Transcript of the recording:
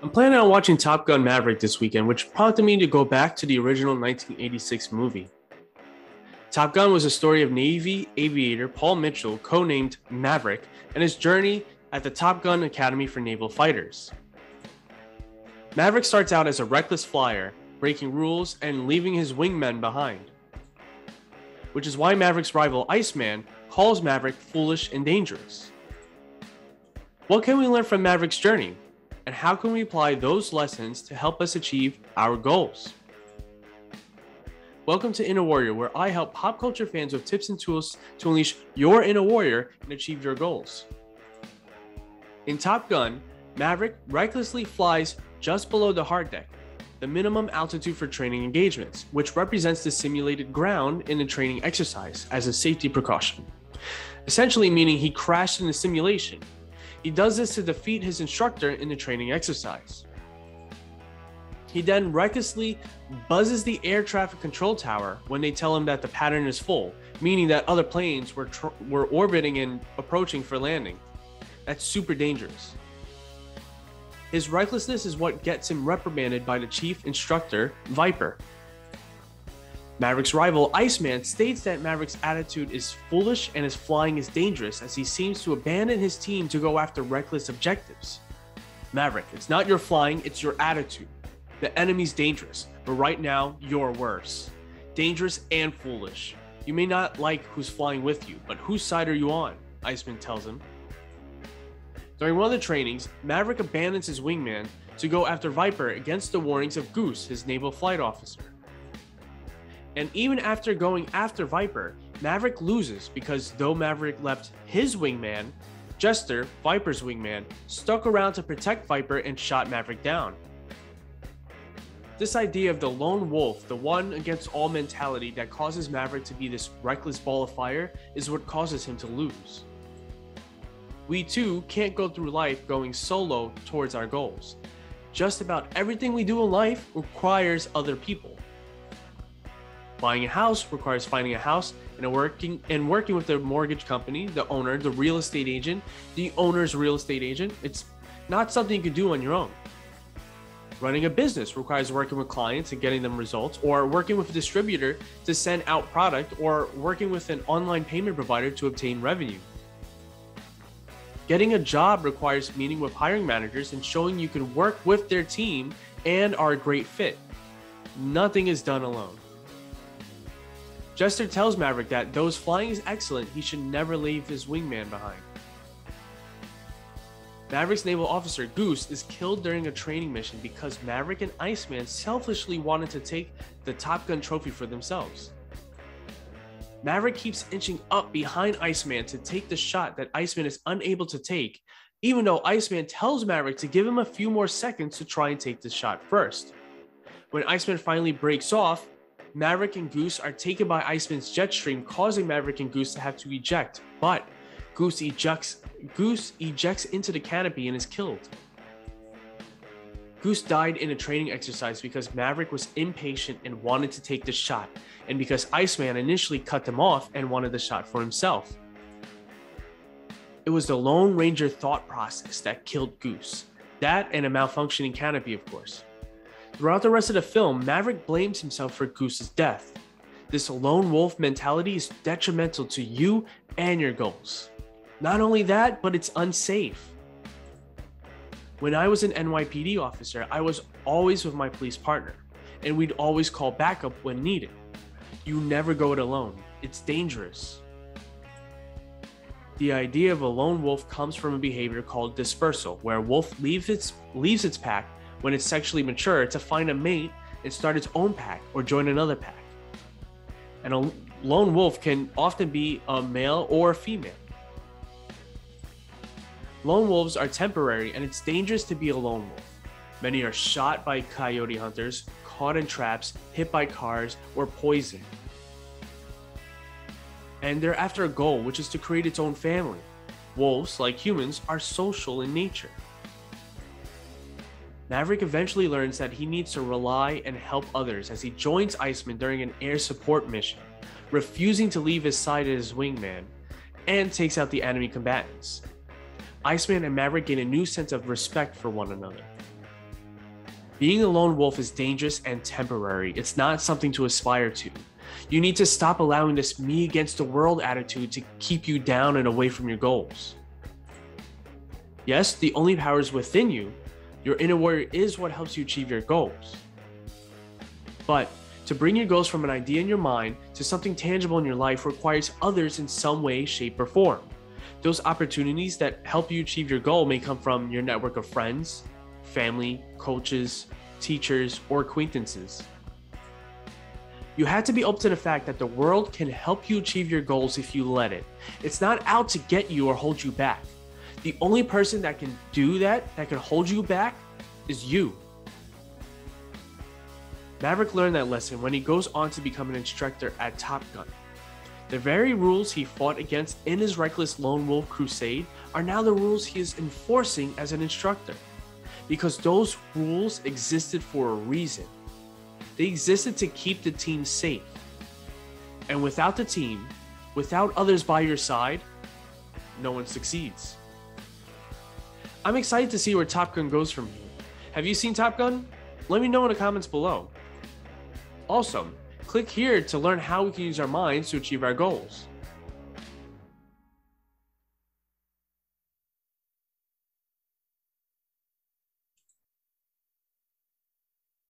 I'm planning on watching Top Gun Maverick this weekend, which prompted me to go back to the original 1986 movie. Top Gun was a story of Navy aviator Paul Mitchell, codenamed Maverick, and his journey at the Top Gun Academy for Naval Fighters. Maverick starts out as a reckless flyer, breaking rules and leaving his wingmen behind, which is why Maverick's rival Iceman calls Maverick foolish and dangerous. What can we learn from Maverick's journey? And how can we apply those lessons to help us achieve our goals? Welcome to Inner Warrior, where I help pop culture fans with tips and tools to unleash your inner warrior and achieve your goals. In Top Gun, Maverick recklessly flies just below the hard deck, the minimum altitude for training engagements, which represents the simulated ground in the training exercise as a safety precaution, essentially meaning he crashed in the simulation. He does this to defeat his instructor in the training exercise. He then recklessly buzzes the air traffic control tower when they tell him that the pattern is full, meaning that other planes were orbiting and approaching for landing. That's super dangerous. His recklessness is what gets him reprimanded by the chief instructor, Viper. Maverick's rival, Iceman, states that Maverick's attitude is foolish and his flying is dangerous as he seems to abandon his team to go after reckless objectives. Maverick, it's not your flying, it's your attitude. The enemy's dangerous, but right now, you're worse. Dangerous and foolish. You may not like who's flying with you, but whose side are you on? Iceman tells him. During one of the trainings, Maverick abandons his wingman to go after Viper against the warnings of Goose, his naval flight officer. And even after going after Viper, Maverick loses because though Maverick left his wingman, Jester, Viper's wingman, stuck around to protect Viper and shot Maverick down. This idea of the lone wolf, the one against all mentality that causes Maverick to be this reckless ball of fire, is what causes him to lose. We too can't go through life going solo towards our goals. Just about everything we do in life requires other people. Buying a house requires finding a house and working with the mortgage company, the owner, the real estate agent, the owner's real estate agent. It's not something you can do on your own. Running a business requires working with clients and getting them results, or working with a distributor to send out product, or working with an online payment provider to obtain revenue. Getting a job requires meeting with hiring managers and showing you can work with their team and are a great fit. Nothing is done alone. Jester tells Maverick that though his flying is excellent, he should never leave his wingman behind. Maverick's naval officer, Goose, is killed during a training mission because Maverick and Iceman selfishly wanted to take the Top Gun trophy for themselves. Maverick keeps inching up behind Iceman to take the shot that Iceman is unable to take, even though Iceman tells Maverick to give him a few more seconds to try and take the shot first. When Iceman finally breaks off, Maverick and Goose are taken by Iceman's jet stream, causing Maverick and Goose to have to eject, but Goose ejects into the canopy and is killed. Goose died in a training exercise because Maverick was impatient and wanted to take the shot, and because Iceman initially cut them off and wanted the shot for himself. It was the Lone Ranger thought process that killed Goose. That and a malfunctioning canopy, of course. Throughout the rest of the film, Maverick blames himself for Goose's death. This lone wolf mentality is detrimental to you and your goals. Not only that, but it's unsafe. When I was an NYPD officer, I was always with my police partner, and we'd always call backup when needed. You never go it alone. It's dangerous. The idea of a lone wolf comes from a behavior called dispersal, where a wolf leaves its pack when it's sexually mature to find a mate and start its own pack or join another pack. And a lone wolf can often be a male or a female. Lone wolves are temporary, and it's dangerous to be a lone wolf. Many are shot by coyote hunters, caught in traps, hit by cars, or poisoned. And they're after a goal, which is to create its own family. Wolves, like humans, are social in nature. Maverick eventually learns that he needs to rely and help others as he joins Iceman during an air support mission, refusing to leave his side as his wingman, and takes out the enemy combatants. Iceman and Maverick gain a new sense of respect for one another. Being a lone wolf is dangerous and temporary. It's not something to aspire to. You need to stop allowing this me against the world attitude to keep you down and away from your goals. Yes, the only power is within you. Your inner warrior is what helps you achieve your goals. But to bring your goals from an idea in your mind to something tangible in your life requires others in some way, shape, or form. Those opportunities that help you achieve your goal may come from your network of friends, family, coaches, teachers, or acquaintances. You have to be open to the fact that the world can help you achieve your goals if you let it. It's not out to get you or hold you back. The only person that can do that can hold you back, is you. Maverick learned that lesson when he goes on to become an instructor at Top Gun. The very rules he fought against in his reckless lone wolf crusade are now the rules he is enforcing as an instructor. Because those rules existed for a reason. They existed to keep the team safe. And without the team, without others by your side, no one succeeds. I'm excited to see where Top Gun goes from here. Have you seen Top Gun? Let me know in the comments below. Also, click here to learn how we can use our minds to achieve our goals.